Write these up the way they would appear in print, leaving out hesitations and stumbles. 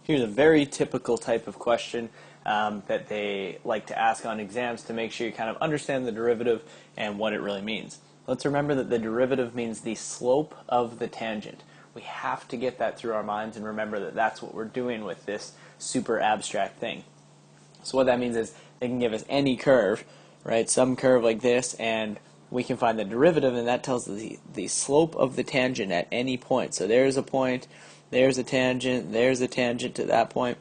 Here's a very typical type of question that they like to ask on exams to make sure you kind of understand the derivative and what it really means. Let's remember that the derivative means the slope of the tangent. We have to get that through our minds and remember that that's what we're doing with this super abstract thing. So what that means is they can give us any curve, right? Some curve like this, and we can find the derivative, and that tells the slope of the tangent at any point. So there's a point, there's a tangent to that point,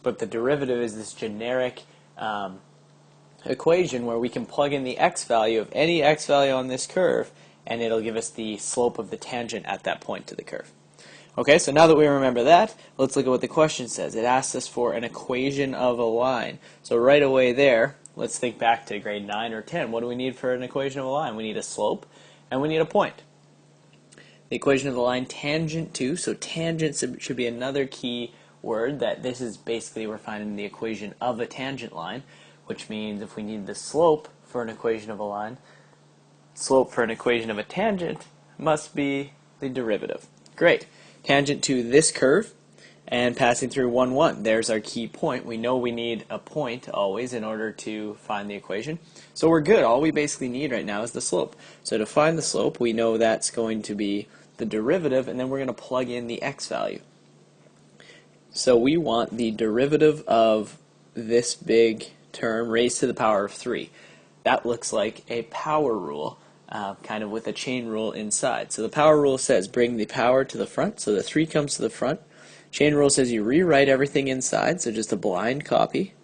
but the derivative is this generic equation where we can plug in the x value of any x value on this curve, and it'll give us the slope of the tangent at that point to the curve. Okay, so now that we remember that, let's look at what the question says. It asks us for an equation of a line. So right away there, let's think back to grade 9 or 10. What do we need for an equation of a line? We need a slope, and we need a point. The equation of the line tangent to, so tangent should be another key word, that this is basically we're finding the equation of a tangent line, which means if we need the slope for an equation of a line, slope for an equation of a tangent must be the derivative. Great. Tangent to this curve and passing through 1, 1. There's our key point. We know we need a point always in order to find the equation. So we're good. All we basically need right now is the slope. So to find the slope, we know that's going to be the derivative, and then we're going to plug in the x value. So we want the derivative of this big term raised to the power of 3. That looks like a power rule, kind of with a chain rule inside. So the power rule says bring the power to the front, so the 3 comes to the front. Chain rule says you rewrite everything inside, so just a blind copy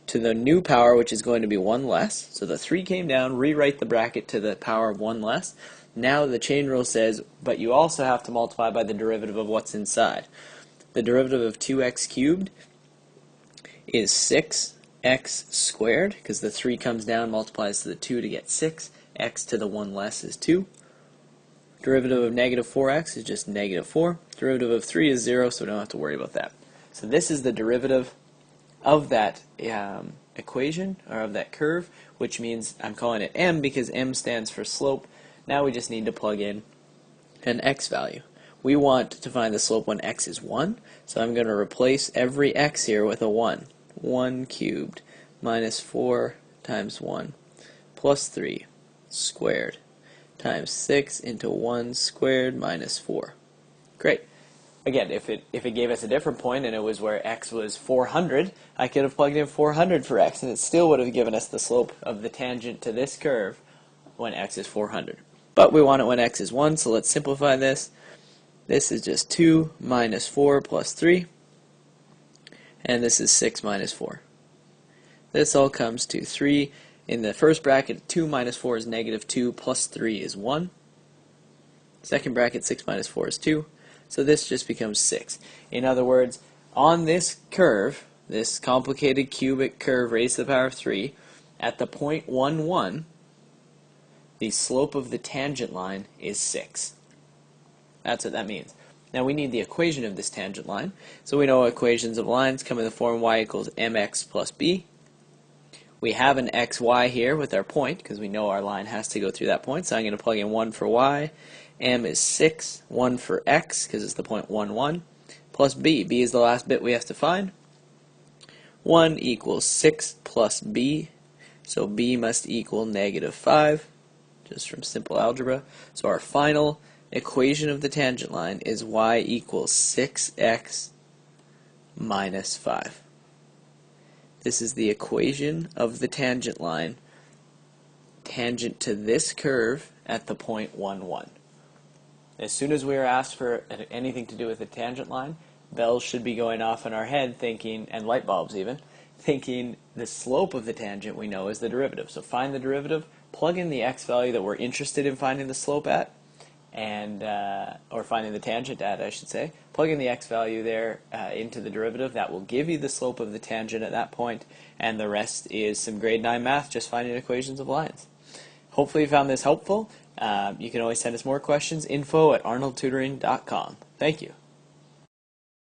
to the new power, which is going to be 1 less. So the 3 came down, rewrite the bracket to the power of 1 less. Now the chain rule says, but you also have to multiply by the derivative of what's inside. The derivative of 2x cubed is 6x squared, because the 3 comes down, multiplies to the 2 to get 6. X to the 1 less is 2. Derivative of negative 4x is just negative 4. Derivative of 3 is 0, so we don't have to worry about that. So this is the derivative of that equation, or of that curve, which means I'm calling it m because m stands for slope. Now we just need to plug in an x value. We want to find the slope when x is 1, so I'm going to replace every x here with a 1. 1 cubed minus 4 times 1 plus 3 squared times 6 into 1 squared minus 4. Great. Again, if it gave us a different point and it was where x was 400, I could have plugged in 400 for x, and it still would have given us the slope of the tangent to this curve when x is 400. But we want it when x is 1, so let's simplify this. This is just 2 minus 4 plus 3, and this is 6 minus 4. This all comes to 3. In the first bracket, 2 minus 4 is negative 2, plus 3 is 1. Second bracket, 6 minus 4 is 2. So this just becomes 6. In other words, on this curve, this complicated cubic curve raised to the power of 3, at the point 1, 1, the slope of the tangent line is 6. That's what that means. Now we need the equation of this tangent line. So we know equations of lines come in the form y equals mx plus b. We have an xy here with our point, because we know our line has to go through that point, so I'm going to plug in 1 for y. M is 6, 1 for x, because it's the point 1, 1, plus b. B is the last bit we have to find. 1 equals 6 plus b, so b must equal negative 5, just from simple algebra. So our final equation of the tangent line is y equals 6x minus 5. This is the equation of the tangent line, tangent to this curve at the point 1, 1. As soon as we are asked for anything to do with the tangent line, bells should be going off in our head thinking, and light bulbs even, thinking the slope of the tangent we know is the derivative. So find the derivative, plug in the x value that we're interested in finding the slope at, and or finding the tangent at, I should say. Plug in the x value there into the derivative. That will give you the slope of the tangent at that point, and the rest is some grade 9 math, just finding equations of lines. Hopefully you found this helpful. You can always send us more questions, info@arnoldtutoring.com. Thank you.